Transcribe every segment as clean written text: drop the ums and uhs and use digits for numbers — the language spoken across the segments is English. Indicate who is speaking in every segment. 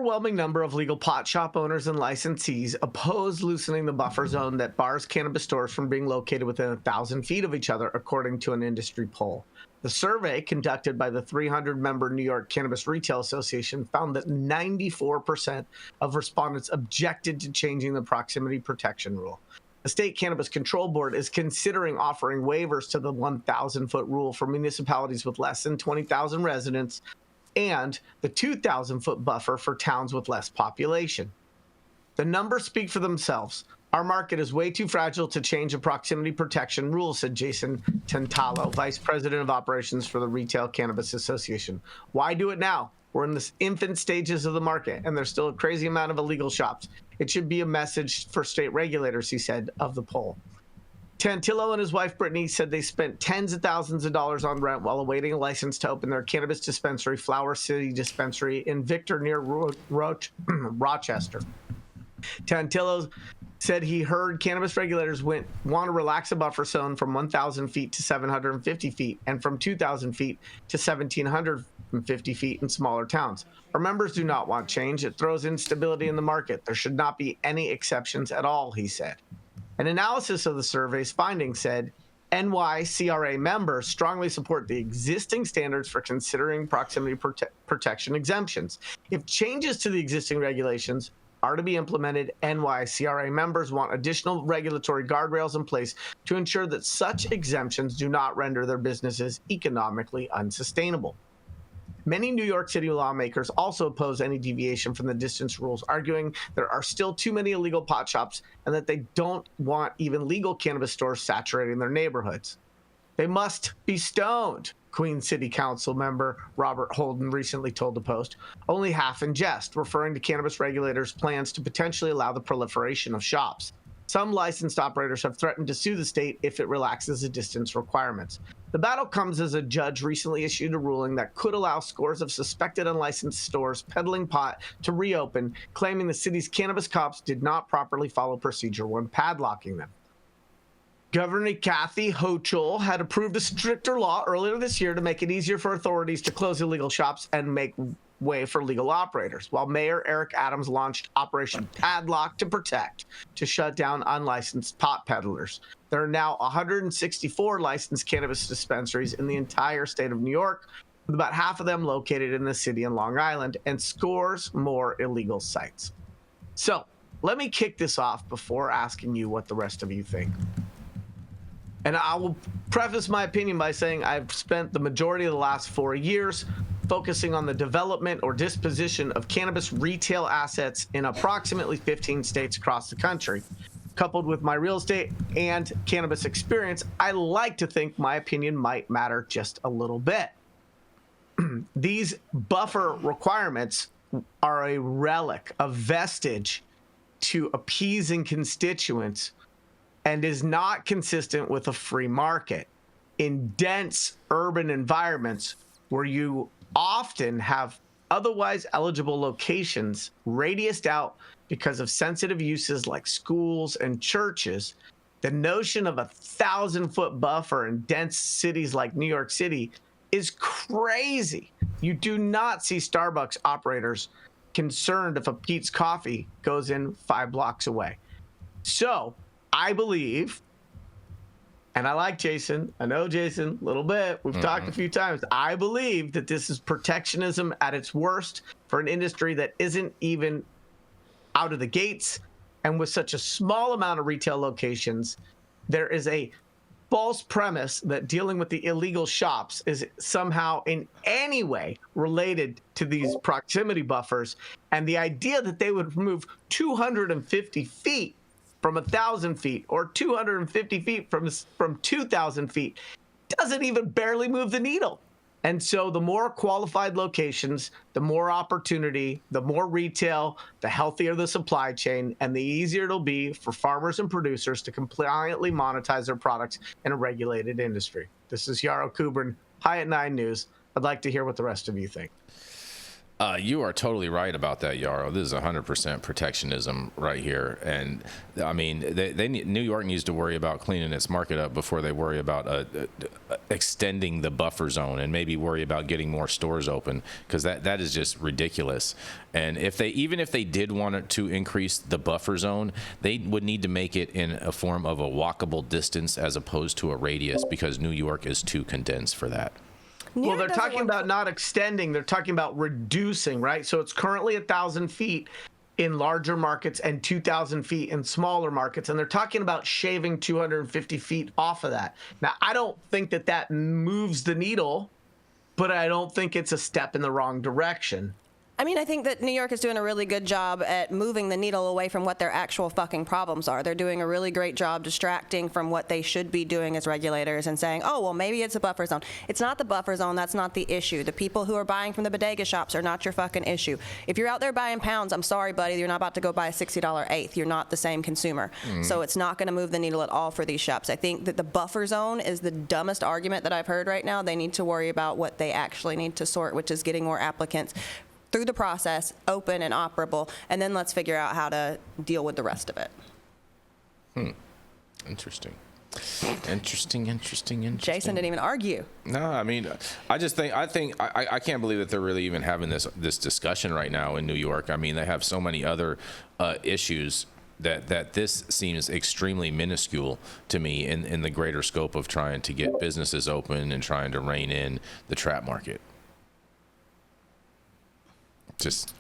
Speaker 1: overwhelming number of legal pot shop owners and licensees oppose loosening the buffer zone that bars cannabis stores from being located within 1,000 feet of each other, according to an industry poll. The survey conducted by the 300-member New York Cannabis Retail Association found that 94% of respondents objected to changing the proximity protection rule. The State Cannabis Control Board is considering offering waivers to the 1,000-foot rule for municipalities with less than 20,000 residents and the 2,000-foot buffer for towns with less population. The numbers speak for themselves. Our market is way too fragile to change a proximity protection rule, said Jason Tantalo, Vice President of Operations for the Retail Cannabis Association. Why do it now? We're in the infant stages of the market, and there's still a crazy amount of illegal shops. It should be a message for state regulators, he said, of the poll. Tantillo and his wife, Brittany, said they spent tens of thousands of dollars on rent while awaiting a license to open their cannabis dispensary, Flower City Dispensary, in Victor near Rochester. Tantillo said he heard cannabis regulators want to relax a buffer zone from 1,000 feet to 750 feet and from 2,000 feet to 1,750 feet in smaller towns. Our members do not want change. It throws instability in the market. There should not be any exceptions at all, he said. An analysis of the survey's findings said NYCRA members strongly support the existing standards for considering proximity protection exemptions. If changes to the existing regulations are to be implemented, NYCRA members want additional regulatory guardrails in place to ensure that such exemptions do not render their businesses economically unsustainable. Many New York City lawmakers also oppose any deviation from the distance rules, arguing there are still too many illegal pot shops and that they don't want even legal cannabis stores saturating their neighborhoods. They must be stoned, Queens City Council member Robert Holden recently told the Post, only half in jest, referring to cannabis regulators' plans to potentially allow the proliferation of shops. Some licensed operators have threatened to sue the state if it relaxes the distance requirements. The battle comes as a judge recently issued a ruling that could allow scores of suspected unlicensed stores peddling pot to reopen, claiming the city's cannabis cops did not properly follow procedure when padlocking them. Governor Kathy Hochul had approved a stricter law earlier this year to make it easier for authorities to close illegal shops and make way for legal operators, while Mayor Eric Adams launched Operation Padlock to Protect to shut down unlicensed pot peddlers. There are now 164 licensed cannabis dispensaries in the entire state of New York, with about half of them located in the city and Long Island, and scores more illegal sites. So let me kick this off before asking you what the rest of you think. And I will preface my opinion by saying I've spent the majority of the last 4 years focusing on the development or disposition of cannabis retail assets in approximately 15 states across the country. Coupled with my real estate and cannabis experience, I like to think my opinion might matter just a little bit. These buffer requirements are a relic, a vestige to appeasing constituents, and is not consistent with a free market. In dense urban environments where you often have otherwise eligible locations radiused out because of sensitive uses like schools and churches, the notion of a 1,000-foot buffer in dense cities like New York City is crazy. You do not see Starbucks operators concerned if a Pete's Coffee goes in 5 blocks away. So I believe, and I like Jason, I know Jason a little bit, we've talked a few times, I believe that this is protectionism at its worst for an industry that isn't even out of the gates, and with such a small amount of retail locations, there is a false premise that dealing with the illegal shops is somehow in any way related to these proximity buffers, and the idea that they would remove 250 feet from 1,000 feet or 250 feet from 2,000 feet doesn't even barely move the needle. And so the more qualified locations, the more opportunity, the more retail, the healthier the supply chain, and the easier it'll be for farmers and producers to compliantly monetize their products in a regulated industry. This is Yarrow Kubrin, High at 9 News. I'd like to hear what the rest of you think.
Speaker 2: You are totally right about that, Yarrow. This is 100% protectionism right here. And, I mean, New York needs to worry about cleaning its market up before they worry about extending the buffer zone and maybe worry about getting more stores open, because that is just ridiculous. And even if they did want to increase the buffer zone, they would need to make it in a form of a walkable distance as opposed to a radius, because New York is too condensed for that.
Speaker 1: Well, they're talking about not extending. They're talking about reducing, right? So it's currently 1,000 feet in larger markets and 2,000 feet in smaller markets. And they're talking about shaving 250 feet off of that. Now, I don't think that moves the needle, but I don't think it's a step in the wrong direction.
Speaker 3: I mean, I think that New York is doing a really good job at moving the needle away from what their actual fucking problems are. They're doing a really great job distracting from what they should be doing as regulators and saying, oh, well, maybe it's a buffer zone. It's not the buffer zone. That's not the issue. The people who are buying from the bodega shops are not your fucking issue. If you're out there buying pounds, I'm sorry, buddy, you're not about to go buy a $60 eighth. You're not the same consumer. So it's not going to move the needle at all for these shops. I think that the buffer zone is the dumbest argument that I've heard right now. They need to worry about what they actually need to sort, which is getting more applicants through the process, open and operable, and then let's figure out how to deal with the rest of it.
Speaker 2: Interesting.
Speaker 3: Jason didn't even argue.
Speaker 2: No, I mean, I can't believe that they're really even having this discussion right now in New York. I mean, they have so many other issues that this seems extremely minuscule to me in the greater scope of trying to get businesses open and trying to rein in the trap market. Just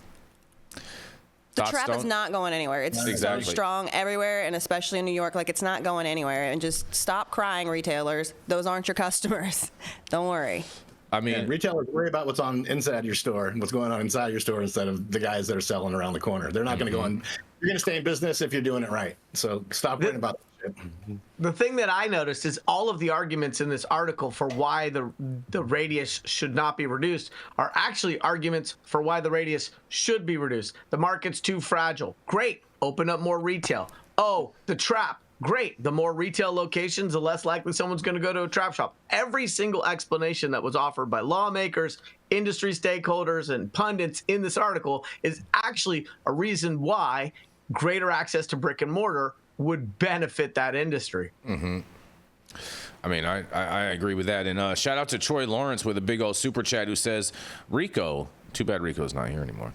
Speaker 3: the trap is not going anywhere. It's so strong everywhere, and especially in New York. Like, it's not going anywhere. And just stop crying, retailers. Those aren't your customers. Don't worry.
Speaker 2: I mean,
Speaker 4: retailers worry about what's on inside your store and what's going on inside your store instead of the guys that are selling around the corner. They're not going to go in. You're going to stay in business if you're doing it right. So stop worrying about that shit.
Speaker 1: The thing that I noticed is all of the arguments in this article for why the radius should not be reduced are actually arguments for why the radius should be reduced. The market's too fragile. Great. Open up more retail. Oh, the trap. Great. The more retail locations, the less likely someone's going to go to a trap shop. Every single explanation that was offered by lawmakers, industry stakeholders, and pundits in this article is actually a reason why greater access to brick and mortar would benefit that industry.
Speaker 2: I mean, I agree with that. And shout out to Troy Lawrence with a big old super chat who says, Rico, too bad Rico's not here anymore.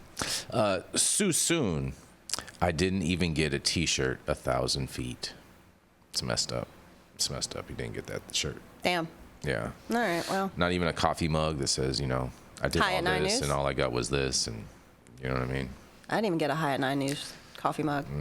Speaker 2: Soon, I didn't even get a T-shirt 1,000 feet. It's messed up. It's messed up. He didn't get that shirt.
Speaker 3: Damn.
Speaker 2: Yeah.
Speaker 3: All right, well.
Speaker 2: Not even a coffee mug that says, I did
Speaker 3: High
Speaker 2: all
Speaker 3: at
Speaker 2: this
Speaker 3: News?
Speaker 2: and all I got was this, and you know what I mean?
Speaker 3: I didn't even get a High at 9 News coffee mug.